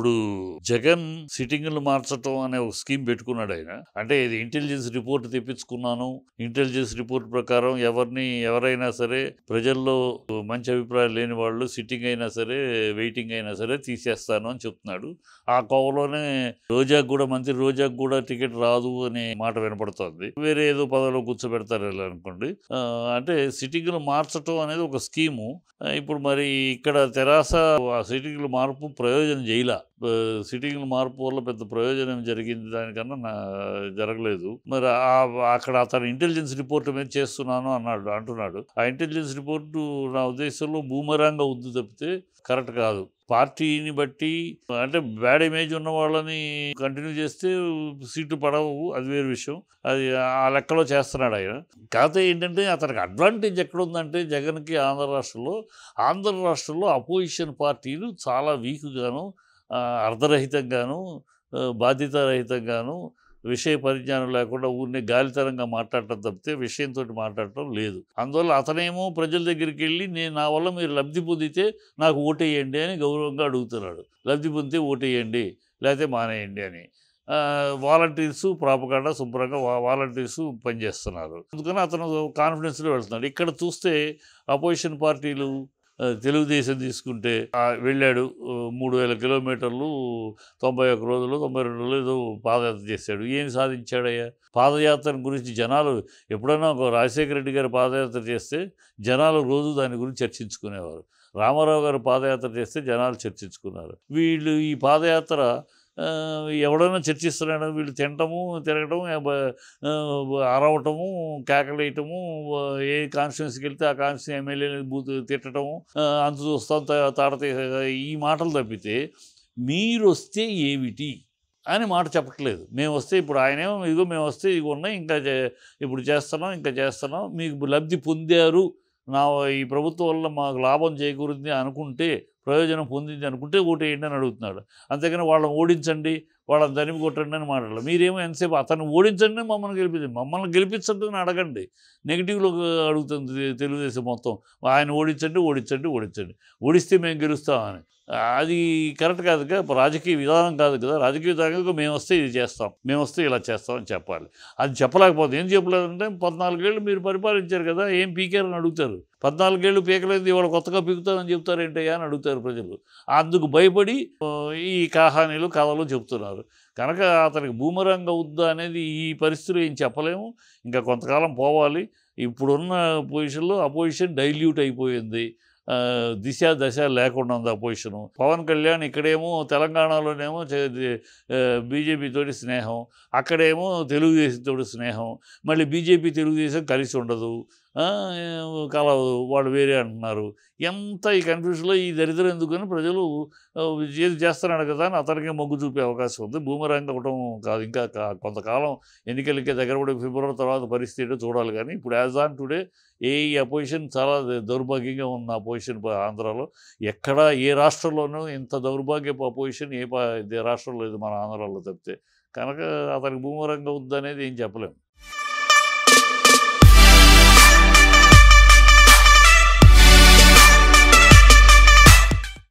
ఇప్పుడు జగన్ సిట్టింగ్లు మార్చటం అనే ఒక స్కీమ్ పెట్టుకున్నాడు ఆయన. అంటే ఇది ఇంటెలిజెన్స్ రిపోర్ట్ తెప్పించుకున్నాను, ఇంటెలిజెన్స్ రిపోర్ట్ ప్రకారం ఎవరైనా సరే ప్రజల్లో మంచి అభిప్రాయం లేని వాళ్ళు సిట్టింగ్ అయినా సరే వెయిటింగ్ అయినా సరే తీసేస్తాను అని చెప్తున్నాడు. ఆ కోవలోనే మంత్రి రోజాకు కూడా టికెట్ రాదు అనే మాట వినపడుతోంది. వేరే ఏదో పదవిలో కూర్చోబెడతారు అనుకోండి. అంటే సిట్టింగ్లు మార్చటం అనేది ఒక స్కీము. ఇప్పుడు మరి ఇక్కడ తెరాస ఆ సిట్టింగ్లు మార్పు ప్రయోజనం చేయలా. సిట్టింగ్లు మార్పు వల్ల పెద్ద ప్రయోజనం జరిగింది దానికన్నా జరగలేదు. మరి అక్కడ అతను ఇంటెలిజెన్స్ రిపోర్ట్ మీద చేస్తున్నాను అంటున్నాడు. ఆ ఇంటెలిజెన్స్ రిపోర్టు నా ఉద్దేశంలో బూమరాంగ్ అవుద్ది తప్పితే కరెక్ట్ కాదు. పార్టీని బట్టి అంటే బ్యాడ్ ఇమేజ్ ఉన్న వాళ్ళని కంటిన్యూ చేస్తే సీట్లు పడవు, అది వేరే విషయం. అది ఆ లెక్కలో చేస్తున్నాడు ఆయన. కాకపోతే ఏంటంటే అతనికి అడ్వాంటేజ్ ఎక్కడుందంటే జగన్కి ఆంధ్ర రాష్ట్రంలో అపోజిషన్ పార్టీలు చాలా వీక్గాను, అర్ధరహితంగాను, బాధ్యతారహితంగాను, విషయ పరిజ్ఞానం లేకుండా ఊరినే గాలితరంగా మాట్లాడటం తప్పితే విషయంతో మాట్లాడటం లేదు. అందువల్ల అతనేమో ప్రజల దగ్గరికి వెళ్ళి నా వల్ల మీరు లబ్ధి పొందితే నాకు ఓటేయండి అని గౌరవంగా అడుగుతున్నాడు. లబ్ధి పొందితే ఓటేయండి, లేకపోతే మానేయండి అని. వాలంటీర్సు ప్రాపగాండా శుభ్రంగా వాలంటీర్సు పనిచేస్తున్నారు. అందుకని అతను కాన్ఫిడెన్స్లో వెళ్తున్నాడు. ఇక్కడ చూస్తే అపోజిషన్ పార్టీలు తెలుగుదేశం తీసుకుంటే వెళ్ళాడు 3000 కిలోమీటర్లు 91 రోజులు 92 రోజులు ఏదో పాదయాత్ర చేశాడు. ఏం సాధించాడయ్యా? పాదయాత్ర గురించి జనాలు ఎప్పుడైనా ఒక రాజశేఖర రెడ్డి గారు పాదయాత్ర చేస్తే జనాలు రోజు దాని గురించి చర్చించుకునేవారు. రామారావు గారు పాదయాత్ర చేస్తే జనాలు చర్చించుకున్నారు. వీళ్ళు ఈ పాదయాత్ర ఎవడైనా చర్చిస్తున్నాడు. వీళ్ళు తినటము, తిరగటము, అరవటము, కేకలేయటము, ఏ కాన్స్టిట్యున్సీకి వెళ్తే ఆ కాన్స్టిట్యున్సీ ఎమ్మెల్యేని తిట్టడము, అంత చూస్తాం తాడతే ఈ మాటలు తప్పితే మీరు వస్తే ఏమిటి అని మాట చెప్పట్లేదు. మేము వస్తే ఇప్పుడు ఆయనేమో మేము వస్తే ఇవి ఉన్నాయి, ఇప్పుడు చేస్తున్నాం, మీకు లబ్ధి పొందారు, ఈ ప్రభుత్వం వల్ల మాకు లాభం చేకూరింది అనుకుంటే, ప్రయోజనం పొందింది అనుకుంటే ఓటేయండి అని అడుగుతున్నాడు. అంతేగాని వాళ్ళని ఓడించండి, వాళ్ళని తరిమి కొట్టండి అని మాట్లాడాలి. మీరేమో ఎంతసేపు అతన్ని ఓడించండి, మమ్మల్ని గెలిపించండి అని అడగండి. నెగిటివ్లో అడుగుతుంది తెలుగుదేశం మొత్తం. ఆయన ఓడించండి, ఓడిస్తే మేము గెలుస్తామని. అది కరెక్ట్ కాదు కదా, రాజకీయ విధానం కాదు కదా. రాజకీయ విధానంగా మేము వస్తే ఇది చేస్తాం, మేము వస్తే ఇలా చేస్తాం అని చెప్పాలి. అది చెప్పలేకపోతే ఏం చెప్పలేదంటే 14 ఏళ్ళు మీరు పరిపాలించారు కదా, ఏం పీకారని అడుగుతారు. 14 ఏళ్ళు పీకలేదు, ఇవాళ కొత్తగా పీకుతామని చెప్తారేంటయ్యా అని అడుగుతారు ప్రజలు. అందుకు భయపడి ఈ కహానీలు కథలు చెప్తున్నారు. కనుక అతనికి బూమరాంగ్ అవుద్దా అనేది ఈ పరిస్థితులు ఏం చెప్పలేము. ఇంకా కొంతకాలం పోవాలి. ఇప్పుడున్న పొజిషన్లో అపోజిషన్ డైల్యూట్ అయిపోయింది. దశ లేకుండా ఉంది అపోజిషను. పవన్ కళ్యాణ్ ఇక్కడేమో తెలంగాణలోనేమో బీజేపీతోటి స్నేహం, అక్కడేమో తెలుగుదేశంతో స్నేహం, మళ్ళీ బీజేపీ తెలుగుదేశం కలిసి ఉండదు, కలవదు, వాళ్ళు వేరే అంటున్నారు. ఎంత ఈ కన్ఫ్యూజన్లో ఈ దరిద్రం ఎందుకని ప్రజలు ఏది చేస్తున్నాడు కదా అని అతనికే మొగ్గు చూపే అవకాశం ఉంది. బూమరాంగ్ అవ్వడం కాదు, ఇంకా కొంతకాలం ఎన్నికలకే దగ్గర పడి ఫిబ్రవరి తర్వాత పరిస్థితి ఏంటో చూడాలి. కానీ ఇప్పుడు యాజ్ ఆన్ టుడే ఈ అపోజిషన్ చాలా దౌర్భాగ్యంగా ఉన్న అపోజిషన్ ఆంధ్రాలో. ఎక్కడా ఏ రాష్ట్రంలోనూ ఇంత దౌర్భాగ్యపు అపోజిషన్ ఏ రాష్ట్రంలో లేదు మన ఆంధ్రాలో తప్పితే. కనుక అతనికి బూమరాంగ్ అవుద్ది అనేది ఏం చెప్పలేము.